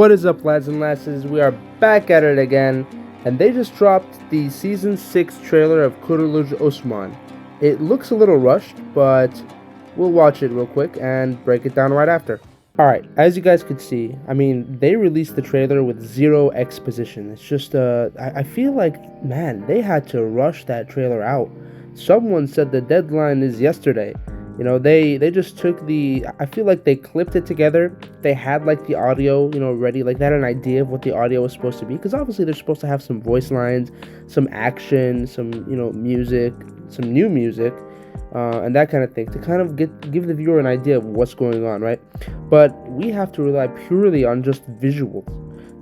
What is up, lads and lasses? We are back at it again, and they just dropped the Season 6 trailer of Kurulus Osman. It looks a little rushed, but we'll watch it real quick and break it down right after. Alright, as you guys could see, they released the trailer with zero exposition. It's just, I feel like, man, they had to rush that trailer out. Someone said the deadline is yesterday. You know, they just took I feel like they clipped it together. They had like the audio, ready. Like they had an idea of what the audio was supposed to be. Because obviously they're supposed to have some voice lines, some action, some, music, some new music, and that kind of thing. To kind of give the viewer an idea of what's going on, right? But we have to rely purely on just visuals.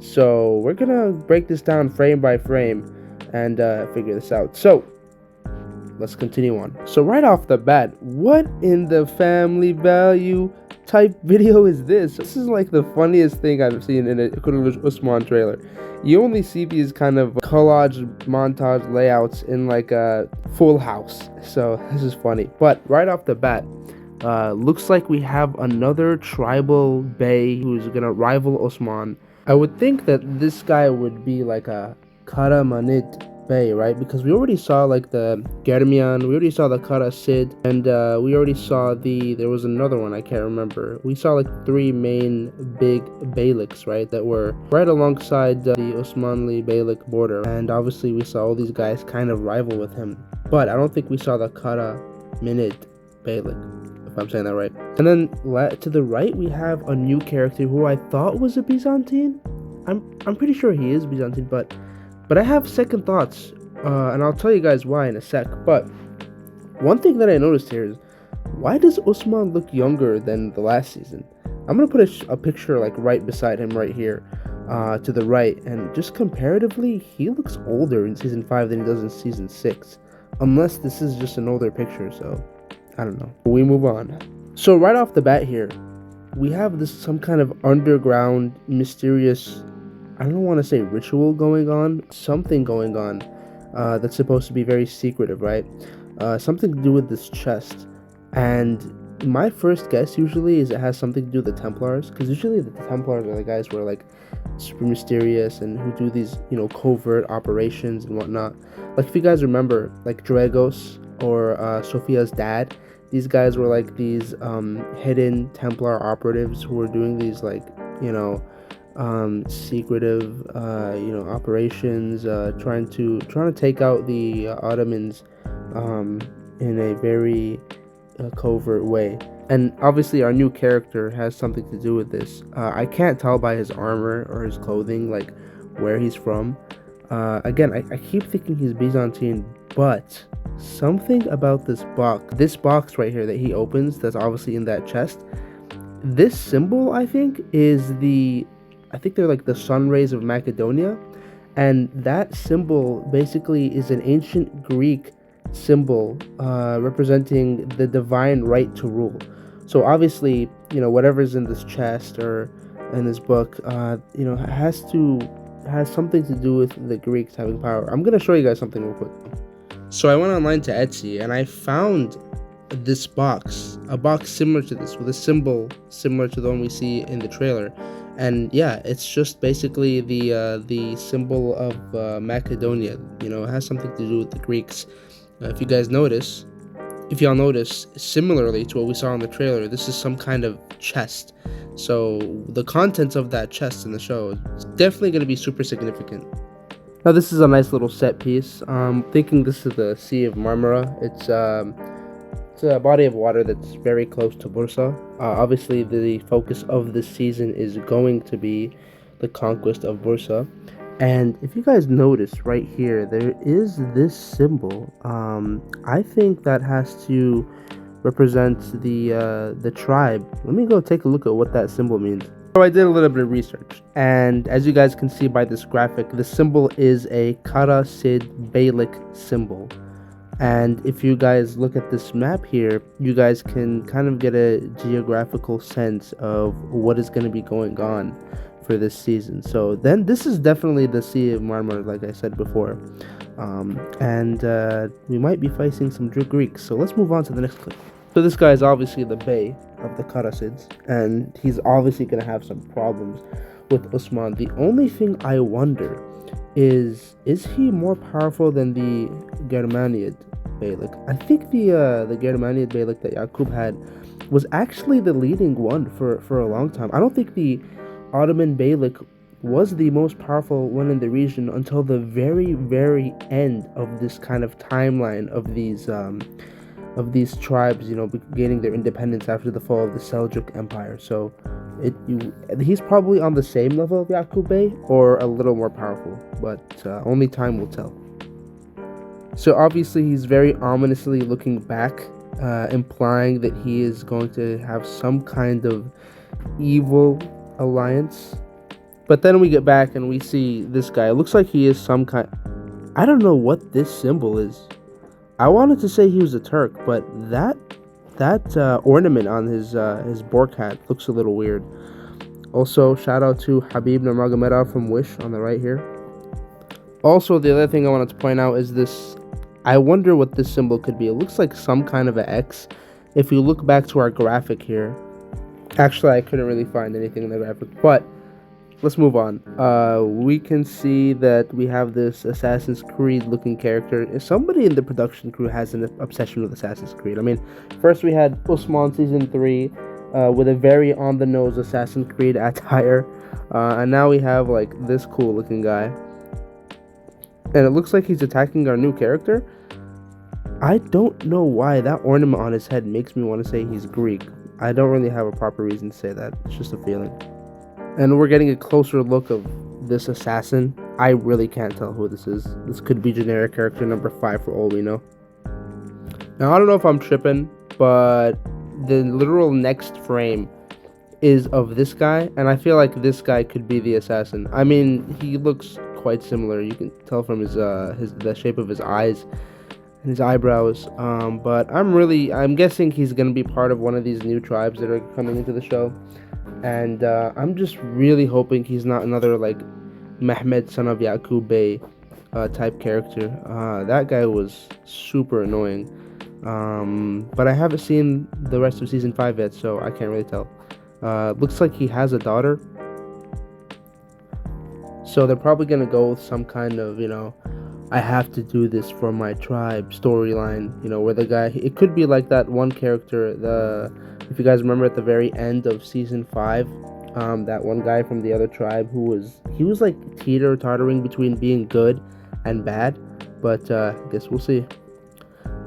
So we're going to break this down frame by frame and figure this out. So let's continue on. So right off the bat, what in the family value type video is this? This is like the funniest thing I've seen in a Kurulus Osman trailer. You only see these kind of collage montage layouts in like a Full House. So this is funny. But right off the bat, looks like we have another tribal bey who's gonna rival Osman. I would think that this guy would be like a Karamanid Bey, right? Because we already saw like the Germian, we already saw the Kara Sid, and we already saw there was another one, I can't remember. We saw like three main big beyliks, right, that were right alongside the Osmanli beylik border, and obviously we saw all these guys kind of rival with him, but I don't think we saw the Kara Minid beylik, if I'm saying that right. And then to the right we have a new character who I thought was a Byzantine. I'm pretty sure he is Byzantine, but I have second thoughts, and I'll tell you guys why in a sec. But one thing that I noticed here is, why does Osman look younger than the last season? I'm going to put a picture like right beside him right here, to the right, and just comparatively, he looks older in Season 5 than he does in Season 6. Unless this is just an older picture, so I don't know. We move on. So right off the bat here, we have some kind of underground, mysterious, I don't want to say ritual going on, something going on that's supposed to be very secretive, right? Something to do with this chest. And my first guess usually is it has something to do with the Templars, because usually the Templars are the guys who are like super mysterious and who do these, covert operations and whatnot. Like if you guys remember, like Dragos or Sophia's dad, these guys were like these hidden Templar operatives who were doing these like, secretive operations, trying to take out the Ottomans in a very covert way. And obviously our new character has something to do with this. I can't tell by his armor or his clothing like where he's from. Again, I keep thinking he's Byzantine, but something about this box right here that he opens, that's obviously in that chest, this symbol I think they're like the sun rays of Macedonia, and that symbol basically is an ancient Greek symbol representing the divine right to rule. So obviously, whatever's in this chest or in this book, has something to do with the Greeks having power. I'm gonna show you guys something real quick. So I went online to Etsy and I found this a box similar to this, with a symbol similar to the one we see in the trailer. And yeah, it's just basically the symbol of Macedonia. It has something to do with the Greeks. If y'all notice, similarly to what we saw in the trailer, this is some kind of chest. So the contents of that chest in the show is definitely going to be super significant. Now this is a nice little set piece. Thinking this is the Sea of Marmara. It's a body of water that's very close to Bursa. Obviously, the focus of this season is going to be the conquest of Bursa. And if you guys notice right here, there is this symbol. I think that has to represent the tribe. Let me go take a look at what that symbol means. So I did a little bit of research, and as you guys can see by this graphic, the symbol is a Kara Sid beylik symbol. And if you guys look at this map here, you guys can kind of get a geographical sense of what is going to be going on for this season. So then this is definitely the Sea of Marmara, like I said before. And we might be facing some Greeks. So let's move on to the next clip. So this guy is obviously the Bey of the Karasids, and he's obviously going to have some problems with Osman. The only thing I wonder is he more powerful than the Germanid Beylik? I think the Germanid Beylik that Yaqub had was actually the leading one for a long time. I don't think the Ottoman Beylik was the most powerful one in the region until the very, very end of this kind of timeline of these tribes, gaining their independence after the fall of the Seljuk Empire. So he's probably on the same level of Yaqub Bey or a little more powerful, but only time will tell. So obviously he's very ominously looking back, implying that he is going to have some kind of evil alliance. But then we get back and we see this guy. It looks like he is some kind... I don't know what this symbol is. I wanted to say he was a Turk, but that ornament on his Bork hat looks a little weird. Also, shout out to Habib Nurmagomedov from Wish on the right here. Also, the other thing I wanted to point out is this. I wonder what this symbol could be. It looks like some kind of an X. If you look back to our graphic here, actually I couldn't really find anything in the graphic, but let's move on. We can see that we have this Assassin's Creed looking character. Somebody in the production crew has an obsession with Assassin's Creed. I mean, first we had Osman Season 3 with a very on-the-nose Assassin's Creed attire. And now we have like this cool looking guy. And it looks like he's attacking our new character. I don't know why that ornament on his head makes me want to say he's Greek. I don't really have a proper reason to say that. It's just a feeling. And we're getting a closer look of this assassin. I really can't tell who this is. This could be generic character number 5 for all we know. Now, I don't know if I'm tripping, but the literal next frame is of this guy, and I feel like this guy could be the assassin. I mean, he looks quite similar. You can tell from the shape of his eyes and his eyebrows. But I'm guessing he's gonna be part of one of these new tribes that are coming into the show. And I'm just really hoping he's not another like Mehmed son of Yaqub Bey type character. That guy was super annoying. But I haven't seen the rest of season 5 yet, so I can't really tell. Looks like he has a daughter. So they're probably gonna go with some kind of, I have to do this for my tribe storyline, where the guy, it could be like that one character, if you guys remember at the very end of season 5, that one guy from the other tribe he was like teeter-tottering between being good and bad, but I guess we'll see.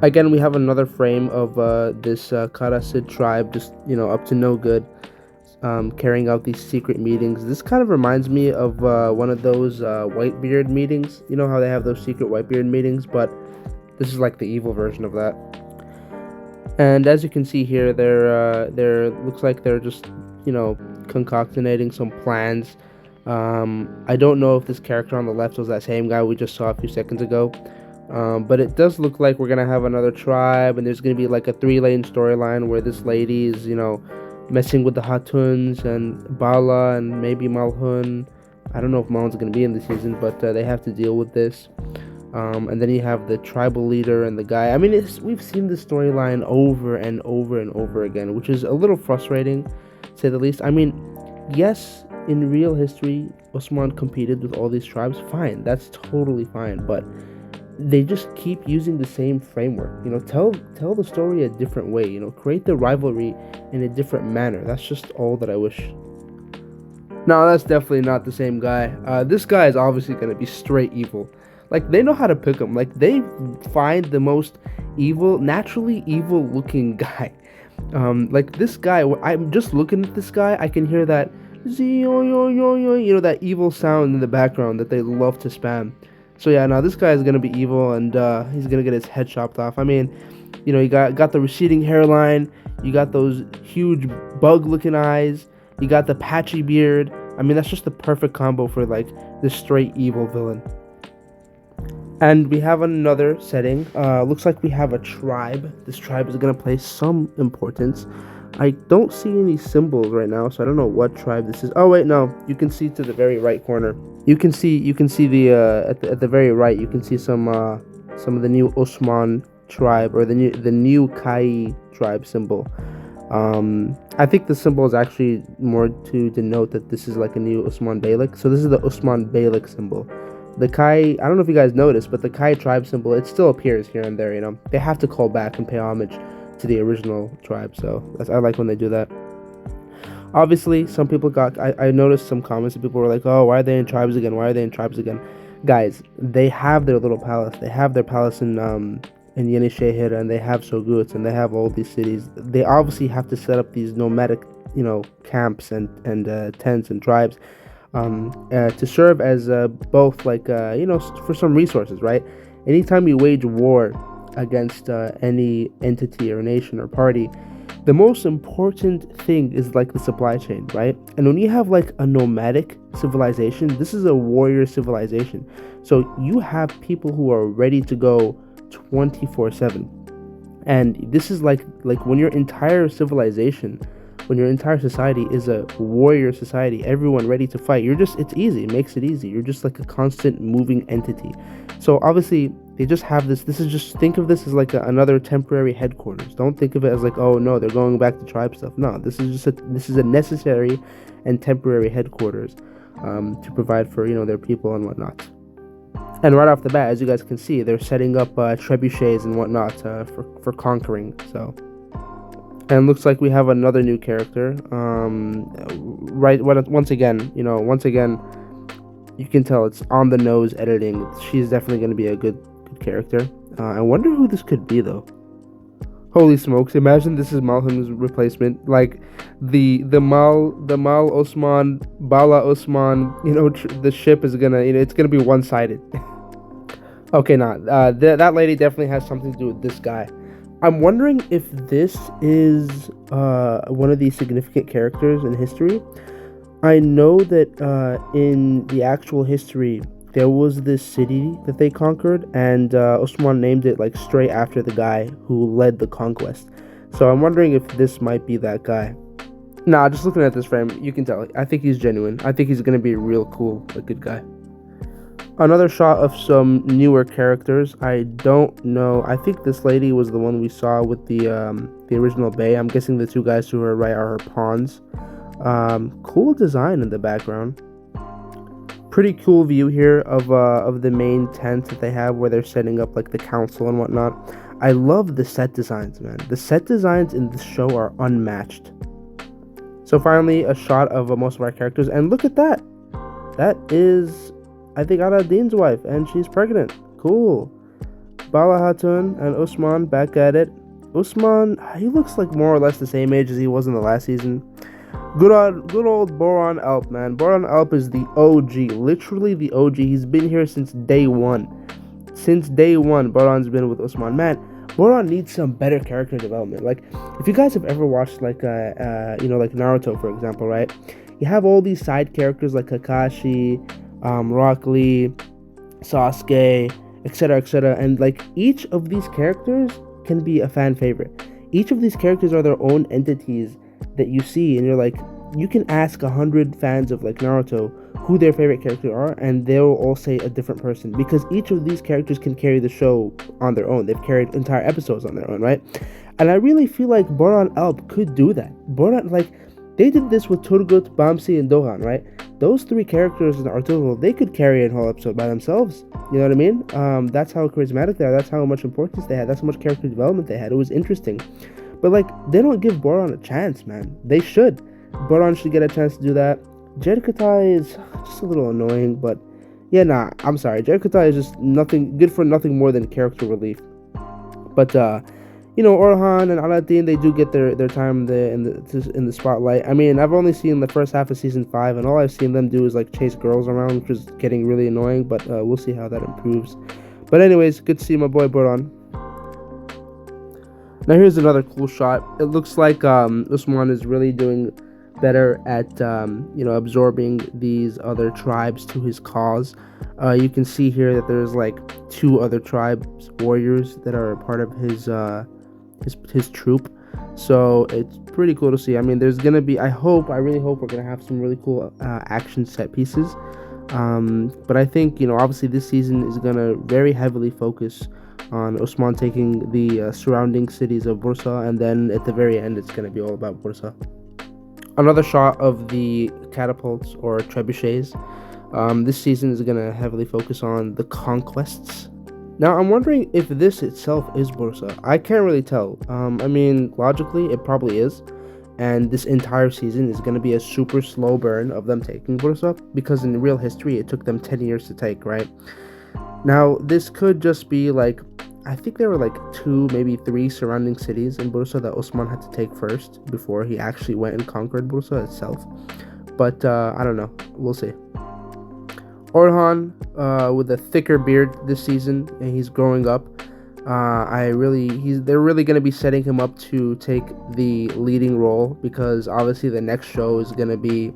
Again, we have another frame of this Karasid tribe, just, up to no good, carrying out these secret meetings. This kind of reminds me of one of those Whitebeard meetings. You know how they have those secret Whitebeard meetings, but this is like the evil version of that. And as you can see here, they're looks like they're just, concocting some plans. I don't know if this character on the left was that same guy we just saw a few seconds ago. But it does look like we're gonna have another tribe, and there's gonna be like a 3-lane storyline where this lady is, messing with the Hatuns and Bala and maybe Malhun. I don't know if Malhun's gonna be in the season, but they have to deal with this. And then you have the tribal leader and the guy. I mean, we've seen this storyline over and over and over again, which is a little frustrating, to say the least. I mean, yes, in real history, Osman competed with all these tribes. Fine, that's totally fine, but they just keep using the same framework. Tell the story a different way. Create the rivalry in a different manner. That's just all that I wish. No, that's definitely not the same guy. This guy is obviously going to be straight evil. Like, they know how to pick him. Like, they find the most evil, naturally evil looking guy. Like this guy, I'm just looking at this guy, I can hear that that evil sound in the background that they love to spam. So yeah, now this guy is gonna be evil, and he's gonna get his head chopped off. I mean, you got the receding hairline, you got those huge bug-looking eyes, you got the patchy beard. I mean, that's just the perfect combo for like this straight evil villain. And we have another setting. Looks like we have a tribe. This tribe is gonna play some importance. I don't see any symbols right now, so I don't know what tribe this is. Oh wait, no, you can see to the very right corner. You can see the at the very right. You can see some of the new Osman tribe, or the new Kai tribe symbol. I think the symbol is actually more to denote that this is like a new Osman Beylik. So this is the Osman Beylik symbol. The Kai, I don't know if you guys noticed, but the Kai tribe symbol, it still appears here and there, you know. They have to call back and pay homage to the original tribe, so I like when they do that. Obviously, some people I noticed some comments and people were like, oh, why are they in tribes again? Why are they in tribes again? Guys, they have their little palace. They have their palace in Yenishehir, and they have Sogut, and they have all these cities. They obviously have to set up these nomadic, camps and tents and tribes to serve as both for some resources, right? Anytime you wage war against any entity or nation or party, the most important thing is like the supply chain, right? And when you have like a nomadic civilization, this is a warrior civilization. So you have people who are ready to go 24/7. And this is like when your entire civilization, when your entire society is a warrior society, everyone ready to fight, it's easy. It makes it easy. You're just like a constant moving entity. So obviously they just have think of this as like another temporary headquarters. Don't think of it as like, oh no, they're going back to tribe stuff. No, this is a necessary and temporary headquarters to provide for their people and whatnot. And right off the bat, as you guys can see, they're setting up trebuchets and whatnot for conquering. So, and looks like we have another new character. Once again, you can tell it's on the nose editing. She's definitely going to be a good character. I wonder who this could be though. Holy smokes! Imagine this is Malham's replacement. Like the Mal Osman Bala Osman. The ship is gonna it's gonna be one-sided. Okay, that lady definitely has something to do with this guy. I'm wondering if this is one of the significant characters in history. I know that in the actual history, there was this city that they conquered, and Osman named it like straight after the guy who led the conquest. So I'm wondering if this might be that guy. Nah, just looking at this frame, you can tell. I think he's genuine. I think he's gonna be real cool, a good guy. Another shot of some newer characters. I don't know. I think this lady was the one we saw with the original Bay. I'm guessing the two guys to her right are her pawns. Cool design in the background. Pretty cool view here of the main tent that they have where they're setting up like the council and whatnot. I love the set designs, man. The set designs in this show are unmatched. So finally, a shot of most of our characters, and look at that. That is, I think, Aladdin's wife, and she's pregnant. Cool. Bala Hatun and Osman back at it. Osman, he looks like more or less the same age as he was in the last season. Good old Boran Alp, man. Boran Alp is the OG, literally the OG. He's been here since day one. Since day one, Boran's been with Osman. Man, Boran needs some better character development. Like, if you guys have ever watched like like Naruto, for example, right? You have all these side characters like Kakashi, Rock Lee, Sasuke, etc., and like each of these characters can be a fan favorite. Each of these characters are their own entities that you see, and you're like, you can ask 100 fans of like Naruto who their favorite character are, and they'll all say a different person, because each of these characters can carry the show on their own. They've carried entire episodes on their own, right? And I really feel like Boran Alp could do that. Boran, like, they did this with Turgut, Bamsi, and Dogan, right? Those three characters in Arturo, they could carry a whole episode by themselves. You know what I mean? That's how charismatic they are. That's how much importance they had. That's how much character development they had. It was interesting. But, like, they don't give Boran a chance, man. They should. Boran should get a chance to do that. Jedkatai is just a little annoying, but yeah, I'm sorry. Jedkatai is just good for nothing more than character relief. But, Orhan and Aladdin, they do get their time in the spotlight. I mean, I've only seen the first half of season 5, and all I've seen them do is, like, chase girls around, which is getting really annoying, but we'll see how that improves. But anyways, good to see my boy Boran. Now here's another cool shot. It looks like Osman is really doing better at absorbing these other tribes to his cause. You can see here that there's like 2 other tribes warriors that are a part of his troop. So it's pretty cool to see. I mean, there's gonna be, I really hope we're gonna have some really cool action set pieces. But I think obviously this season is gonna very heavily focus on Osman taking the surrounding cities of Bursa, and then at the very end it's gonna be all about Bursa. Another shot of the catapults or trebuchets. This season is going to heavily focus on the conquests. Now, I'm wondering if this itself is Bursa. I can't really tell. I mean, logically, it probably is. And this entire season is going to be a super slow burn of them taking Bursa, because in real history, it took them 10 years to take, right? Now, this could just be like, I think there were like 2, maybe 3 surrounding cities in Bursa that Osman had to take first before he actually went and conquered Bursa itself. But I don't know. We'll see. Orhan, with a thicker beard this season, and he's growing up. They're really going to be setting him up to take the leading role, because obviously the next show is going to be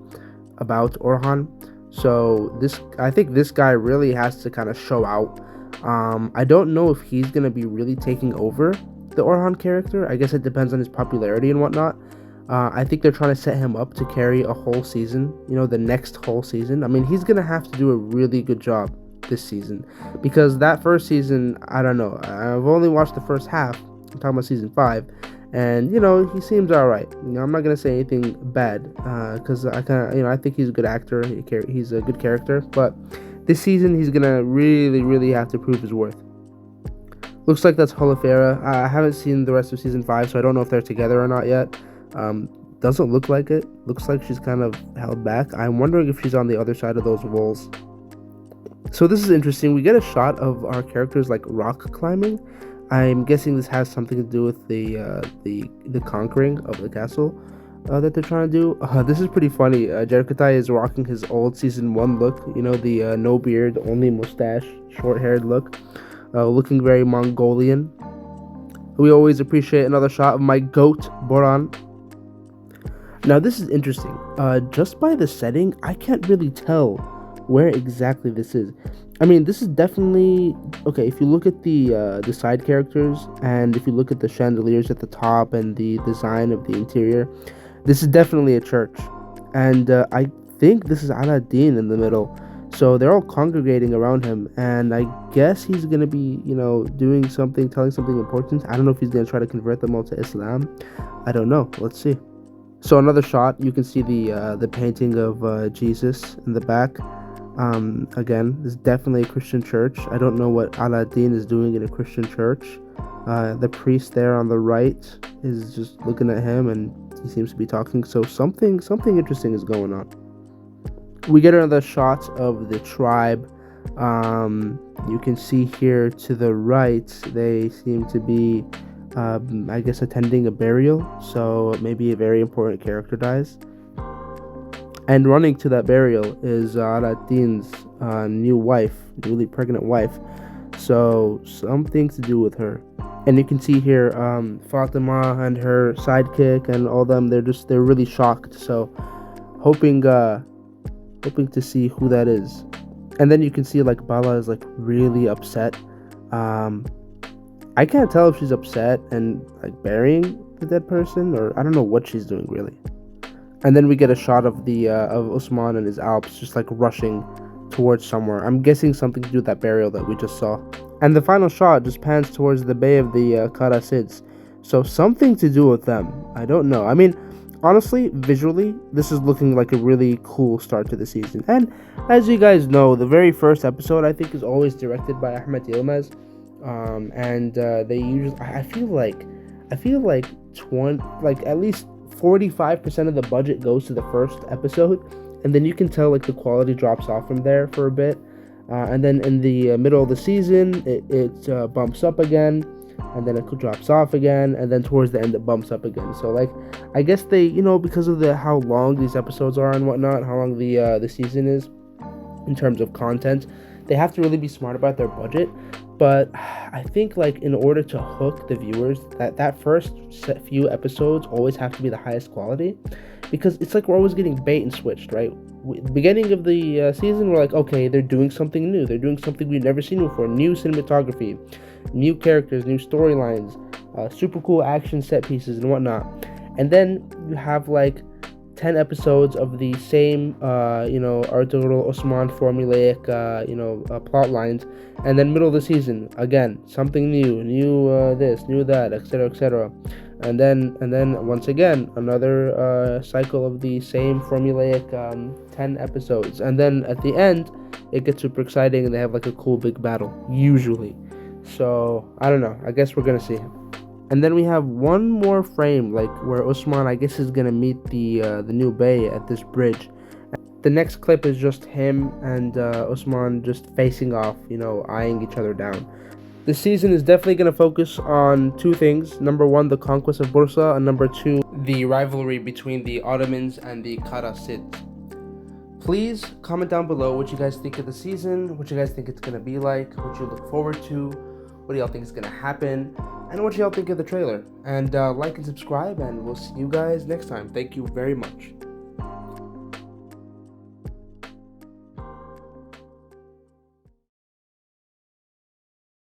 about Orhan. So I think this guy really has to kind of show out. I don't know if he's going to be really taking over the Orhan character. I guess it depends on his popularity and whatnot. I think they're trying to set him up to carry a whole season, the next whole season. I mean, he's going to have to do a really good job this season, because that first season, I don't know. I've only watched the first half. I'm talking about season 5. And, he seems all right. I'm not going to say anything bad, because I think he's a good actor. He's a good character. But this season, he's going to really, really have to prove his worth. Looks like that's Holofera. I haven't seen the rest of season 5, so I don't know if they're together or not yet. Doesn't look like it. Looks like she's kind of held back. I'm wondering if she's on the other side of those walls. So this is interesting. We get a shot of our characters like rock climbing. I'm guessing this has something to do with the conquering of the castle that they're trying to do. This is pretty funny. Geographical is rocking his old season 1 look. The no beard, only mustache, short-haired look. Looking very Mongolian. We always appreciate another shot of my goat, Boran. Now this is interesting. Just by the setting, I can't really tell where exactly this is. I mean, this is definitely okay. If you look at the side characters, and if you look at the chandeliers at the top and the design of the interior, this is definitely a church. And I think this is Aladdin in the middle. So they're all congregating around him, and I guess he's gonna be, doing something, telling something important. I don't know if he's gonna try to convert them all to Islam. I don't know. Let's see. So another shot, you can see the painting of Jesus in the back. Again, this is definitely a Christian church. I don't know what Aladdin is doing in a Christian church. The priest there on the right is just looking at him, and he seems to be talking. So something interesting is going on. We get another shot of the tribe. You can see here to the right, they seem to be, I guess, attending a burial. So maybe a very important character dies. And running to that burial is Aladdin's newly pregnant wife. So something to do with her. And you can see here Fatima and her sidekick and all them. They're really shocked. So hoping to see who that is. And then you can see like Bala is like really upset. I can't tell if she's upset and like burying the dead person, or I don't know what she's doing really. And then we get a shot of of Osman and his Alps just like rushing towards somewhere. I'm guessing something to do with that burial that we just saw. And the final shot just pans towards the bay of the Karasids. So something to do with them. I don't know. I mean, honestly, visually, this is looking like a really cool start to the season. And as you guys know, the very first episode I think is always directed by Ahmed Yilmaz. They usually, I feel like at least 45% of the budget goes to the first episode, and then you can tell like the quality drops off from there for a bit, and then in the middle of the season it bumps up again, and then it drops off again, and then towards the end it bumps up again. So like I guess they, because of how long these episodes are and whatnot, how long the season is in terms of content, they have to really be smart about their budget. But I think like in order to hook the viewers, that first few episodes always have to be the highest quality, because it's like we're always getting bait and switched, right? Beginning of the season, we're like, okay, they're doing something new. They're doing something we've never seen before. New cinematography, new characters, new storylines, super cool action set pieces and whatnot. And then you have like 10 episodes of the same, Arturo Osman formulaic, plot lines, and then middle of the season, again, something new this, new that, etc., etc. And then once again another cycle of the same formulaic 10 episodes, and then at the end it gets super exciting and they have like a cool big battle usually. So I don't know, I guess we're gonna see him. And then we have one more frame, like where Osman, I guess, is gonna meet the new Bey at this bridge. The next clip is just him and Osman just facing off, eyeing each other down. This season is definitely going to focus on two things. Number one, the conquest of Bursa, and number two, the rivalry between the Ottomans and the Karasid. Please comment down below what you guys think of the season, what you guys think it's going to be like, what you look forward to, what do y'all think is going to happen, and what y'all think of the trailer. And like and subscribe, and we'll see you guys next time. Thank you very much.